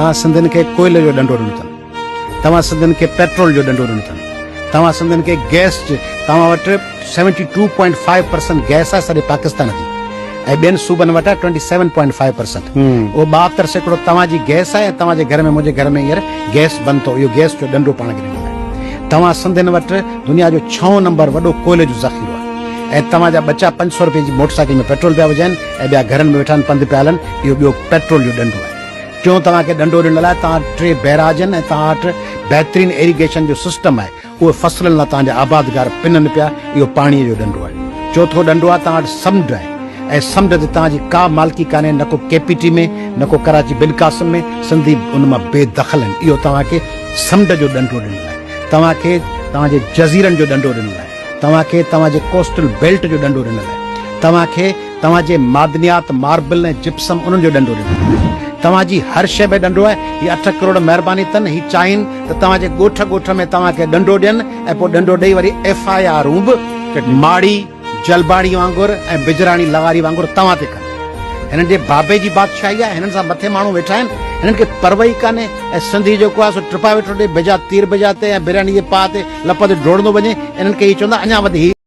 तव्हां सिंधियुनि खे कोयले जो ॾंडो ॾिनो अथनि, तव्हां सिंधियुनि खे पेट्रोल जो ॾंडो ॾिनो अथनि, तव्हां सिंधियुनि खे गैस तव्हां वटि 72.5% गैस आहे सॼे पाकिस्तान जी, ऐं ॿियनि सूबनि वटि आहे 27.5%। उहो 72% तव्हांजी गैस आहे ऐं तव्हांजे घर में मुंहिंजे घर में हींअर गैस बंदि थो, इहो गैस जो ॾंडो पाण खे ॾिनो आहे। तव्हां सिंधियुनि वटि दुनिया जो 6 नंबर वॾो कोयले जो ज़ख़ीरो आहे, ऐं तव्हांजा बच्चा 500 रुपए जी मोटरसाइकिल में पेट्रोल पिया विझनि ऐं ॿिया घरनि में वेठा आहिनि, पंधु पिया हलनि, इहो ॿियो पेट्रोल जो ॾंडो आहे। टियों तव्हांखे ॾंडो ॾिनल आहे, तव्हां 3 बैराज आहिनि ऐं तव्हां वटि बहितरीनु इरिगेशन जो सिस्टम आहे, उहे फसलनि लाइ तव्हांजा आबादगार पिननि पिया, इहो पाणीअ जो ॾंडो आहे। चौथो ॾंडो आहे तव्हां वटि समुंड आहे, ऐं समुंड ते तव्हांजी का मालिकी कान्हे, न को केपीटी में, न को कराची बिल कासिम में, सिंधी उन मां बेदख़ल आहिनि, इहो तव्हांखे समुंड जो ॾंडो ॾिनल आहे। तव्हांखे तव्हांजे जज़ीरनि जो ॾंडो ॾिनल आहे, तव्हांखे तव्हांजे कोस्टल बेल्ट जो ॾंडो ॾिनल आहे, तव्हांखे तव्हांजे मादनियात मार्बल ऐं जिप्सम उन्हनि जो ॾंडो ॾिनल आहे। तव्हांजी हर शइ में ॾंडो आहे। हीअ 8 करोड़ महिरबानी अथनि, हीअ चाहिनि त तव्हांजे ॻोठ ॻोठ में तव्हांखे ॾंडो ॾियनि ऐं पोइ ॾंडो ॾेई वरी FIR बि माड़ी जलबाड़ी वांगुरु ऐं बिजराणी लवारी वांगुरु तव्हां ते कनि। हिननि जे बाबे जी बादशाही आहे, हिननि सां मथे माण्हू वेठा आहिनि, हिननि खे परवई कान्हे, ऐं सिंधी जेको आहे सो ट्रिपा वेठो ॾे, बिजा तीर बिजा ते ऐं बिरयानी जे पाउ ते लप ते डोड़ंदो वञे। इन्हनि खे हीअ चवंदा अञा वधी